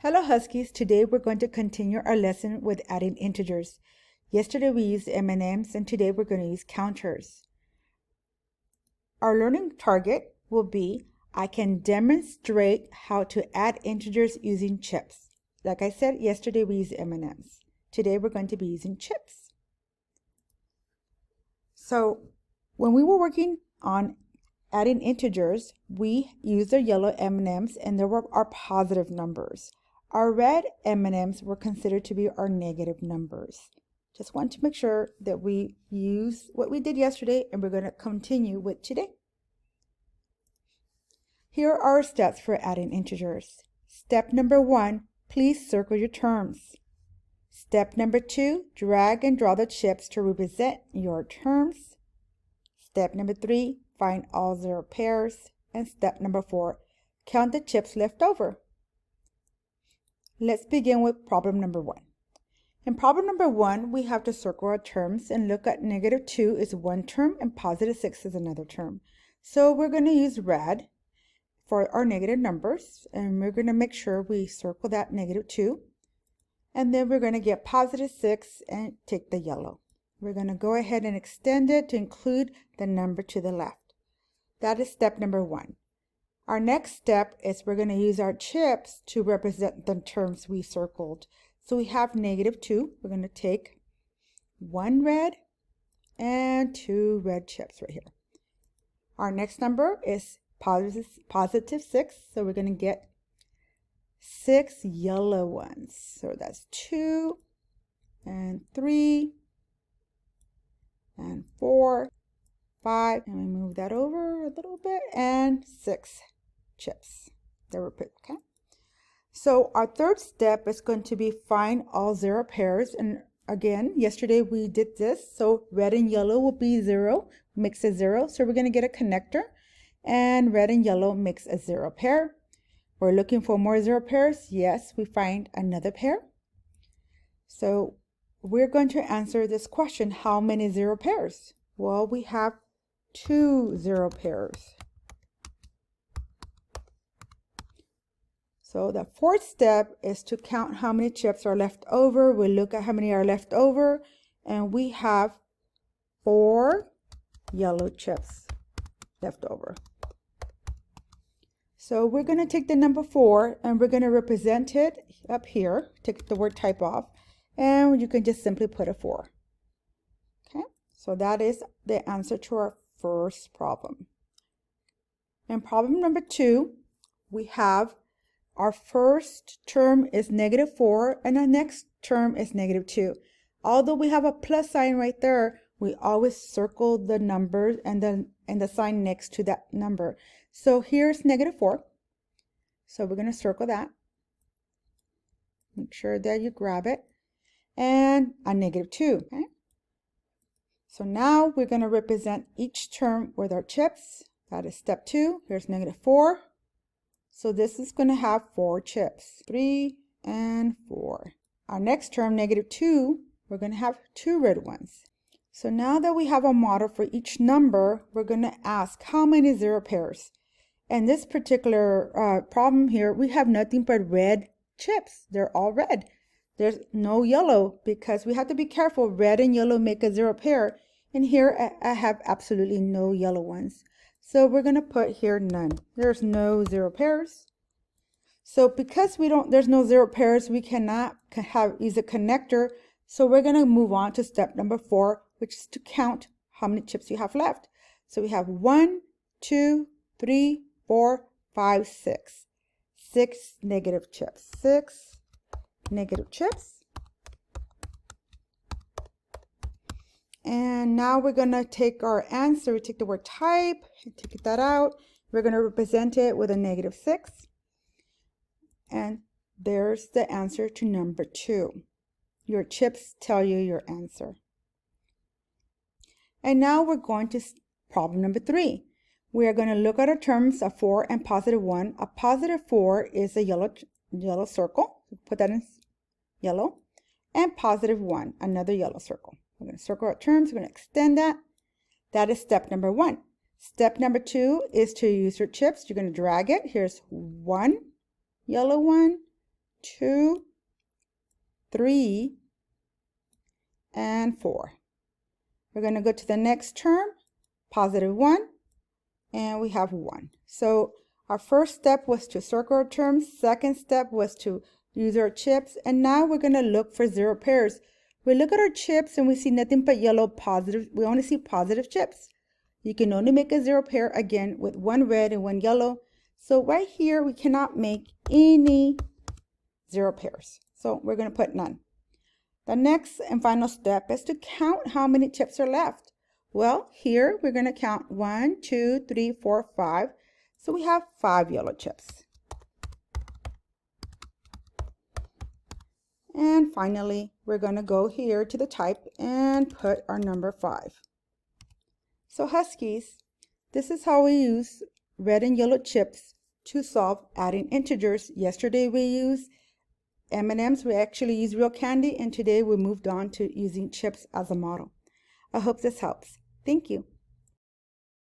Hello Huskies, today we're going to continue our lesson with adding integers. Yesterday we used M&Ms and today we're going to use counters. Our learning target will be, I can demonstrate how to add integers using chips. Like I said, yesterday we used M&Ms. Today we're going to be using chips. So when we were working on adding integers, we used our yellow M&Ms and they were our positive numbers. Our red M&Ms were considered to be our negative numbers. Just want to make sure that we use what we did yesterday and we're going to continue with today. Here are our steps for adding integers. Step number 1, please circle your terms. Step number 2, drag and draw the chips to represent your terms. Step number 3, find all zero pairs. And step number 4, count the chips left over. Let's begin with problem number 1. In problem number 1, we have to circle our terms and look at -2 is one term and +6 is another term. So we're going to use red for our negative numbers, and we're going to make sure we circle that -2. And then we're going to get +6 and take the yellow. We're going to go ahead and extend it to include the number to the left. That is step number 1. Our next step is we're going to use our chips to represent the terms we circled. So we have -2. We're going to take 1 red and 2 red chips right here. Our next number is +6. So we're going to get 6 yellow ones. So that's 2 and 3 and 4, 5, and we move that over a little bit, and 6 chips that were put, okay? So our third step is going to be find all zero pairs. And again, yesterday we did this. So red and yellow will be 0, makes a 0. So we're going to get a connector, and red and yellow makes a 0 pair. We're looking for more 0 pairs. Yes, we find another pair. So we're going to answer this question, how many 0 pairs? Well, we have 2 0 pairs. So the fourth step is to count how many chips are left over. We look at how many are left over, and we have 4 yellow chips left over. So we're going to take the number 4 and we're going to represent it up here. Take the word type off, and you can just simply put a 4. Okay, so that is the answer to our first problem. In problem number 2, we have our first term is -4 and our next term is -2. Although we have a plus sign right there, we always circle the numbers and the sign next to that number. So here's -4. So we're going to circle that. Make sure that you grab it. And a -2. Okay? So now we're going to represent each term with our chips. That is step 2. Here's -4. So this is going to have 4 chips, 3 and 4. Our next term, -2, we're going to have 2 red ones. So now that we have a model for each number, we're going to ask how many 0 pairs. In this particular problem here, we have nothing but red chips. They're all red. There's no yellow because we have to be careful. Red and yellow make a 0 pair. And here I have absolutely no yellow ones. So we're going to put here none. There's no 0 pairs. So because there's no 0 pairs, we cannot use a connector. So we're going to move on to step number 4, which is to count how many chips you have left. So we have 1, 2, 3, 4, 5, 6. 6 negative chips. 6 negative chips. And now we're going to take our answer. We take the word type, take that out. We're going to represent it with a -6. And there's the answer to number 2. Your chips tell you your answer. And now we're going to problem number 3. We are going to look at our terms of 4 and +1. A +4 is a yellow circle. Put that in yellow. And +1, another yellow circle. We're going to circle our terms. We're going to extend that. That is step number 1. Step number 2 is to use your chips. You're going to drag it. Here's 1 yellow one, 2, 3, and 4. We're going to go to the next term, positive 1, and we have 1. So our first step was to circle our terms. Second step was to use our chips. And now we're going to look for 0 pairs. We look at our chips and we see nothing but yellow positive. We only see positive chips. You can only make a 0 pair again with 1 red and 1 yellow. So right here, we cannot make any 0 pairs. So we're going to put none. The next and final step is to count how many chips are left. Well, here we're going to count 1, 2, 3, 4, 5. So we have 5 yellow chips. And finally, we're going to go here to the type and put our number 5. So Huskies, this is how we use red and yellow chips to solve adding integers. Yesterday we used M&Ms. We actually used real candy, and today we moved on to using chips as a model. I hope this helps. Thank you.